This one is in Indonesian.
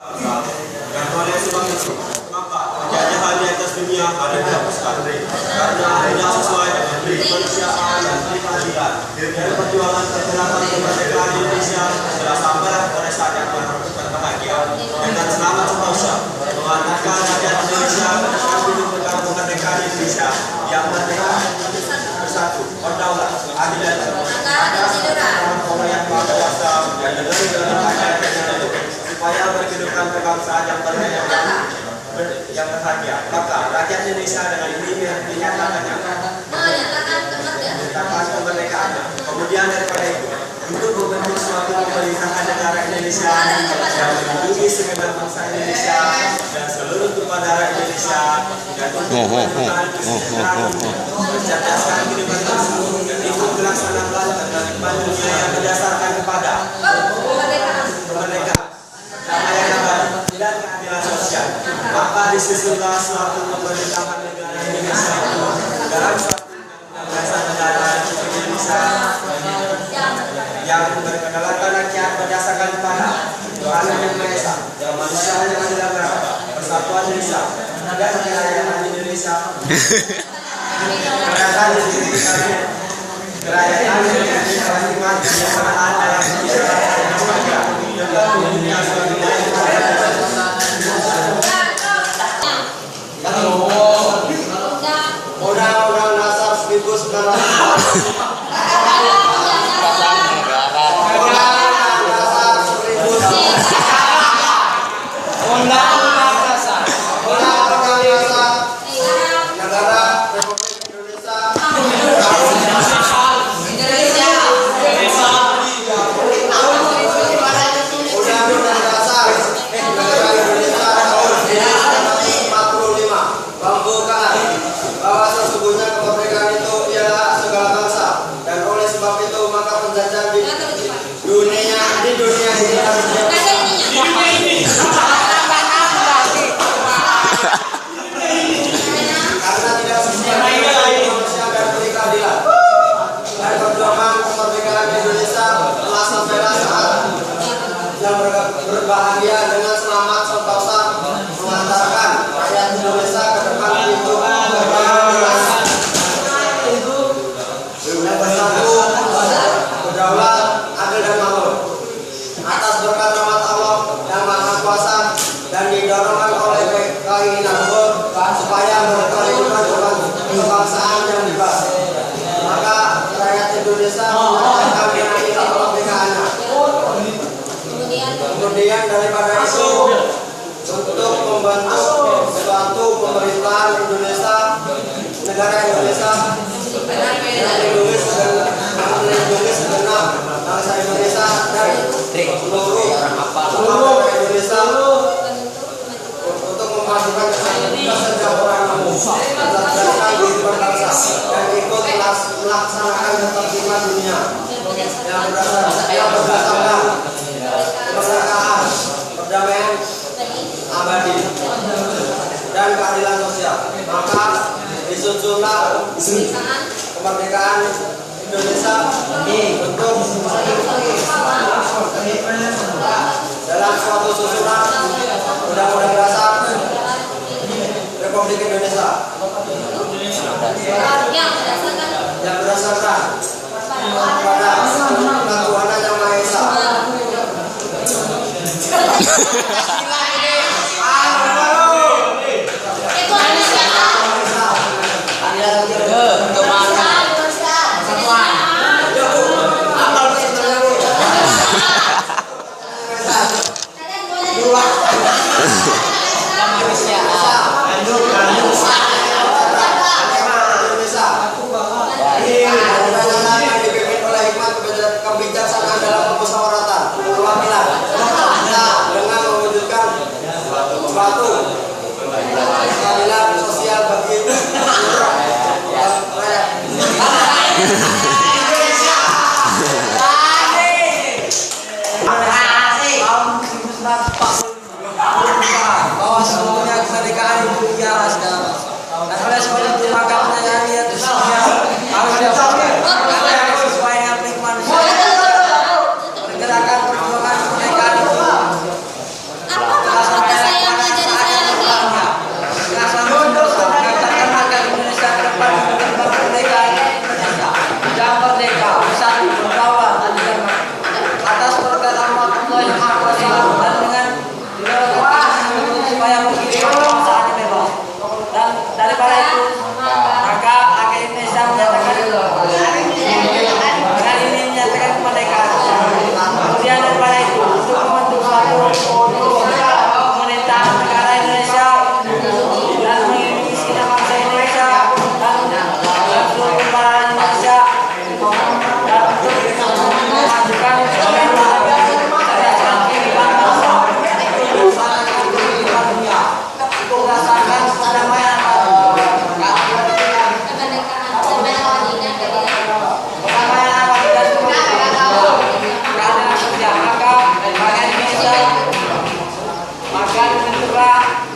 Dan oleh sebab itu, maka penjajahan di atas dunia ada dihapuskan karena hanya sesuai dengan kemanusiaan dan keadilan. Dan perjuangan pergerakan kemerdekaan Indonesia telah sampai pada saat yang berbahagia dengan selamat sempurna mengantarkan rakyat Indonesia menuju negara kemerdekaan Indonesia yang merdeka, bersatu, berdaulat, adil dan yang maha kuasa dan negeri supaya berkehidupan kebangsaan yang bahagia. Maka rakyat Indonesia dengan ini menyatakannya kemerdekaannya. Kemudian daripada itu, untuk membentuk suatu pemerintahan negara Indonesia yang melindungi segenap bangsa Indonesia dan seluruh tumpah darah Indonesia dan untuk mempertahankan kesejahteraan, mencerdaskan kehidupan bangsa, ikut melaksanakan ketertiban dunia yang berdasarkan kepada kemerdekaan, kedamaian abadi dan keadilan sosial. Maka disusunlah suatu pemerintahan negara Indonesia itu dalam suatu undang-undang negara Indonesia yang berkedaulatan rakyat berdasarkan pada Tuhan Yang Maha Esa, kemanusiaan yang adil dan beradab, persatuan Indonesia dan kerajaan Indonesia. Kerajaan Indonesia nikmat kebijaksanaan dalam Undang-Undang Dasar 1945. Berbahagia dengan selamat sentosa mengantarkan rakyat Indonesia ke depan pintu yang bersatu, berdaulat, adil dan makmur atas berkat rahmat Allah yang Maha Kuasa dan didorongkan oleh keinginan supaya berkehidupan kebangsaan yang bebas. Maka rakyat Indonesia menyatakan ini kemerdekaannya. Kemudian daripada itu, untuk membentuk suatu pemerintahan Indonesia, negara Indonesia yang melindungi segenap bangsa Indonesia dan seluruh Indonesia untuk memajukan kesejahteraan umum, mencerdaskan kehidupan bangsa dan ikut melaksanakan ketertiban dunia yang berdasarkan kemerdekaan, perdamaian abadi dan keadilan sosial. Maka disusunlah kemerdekaan Indonesia untuk dalam suatu susunan Undang-Undang Dasar Republik Indonesia yang berdasarkan pada Tuhan Yang Maha Esa. Kebijaksanaan dalam permusyawaratan perwakilan dengan mewujudkan suatu keadilan sosial bagi rakyat Indonesia. Bahwa seluruhnya kemerdekaan itu ialah segala bangsa. Dan oleh sebab itu maka menyayangi itu semuanya harus dilakukan. Pergerakan perjuangan kemerdekaan itu Pak.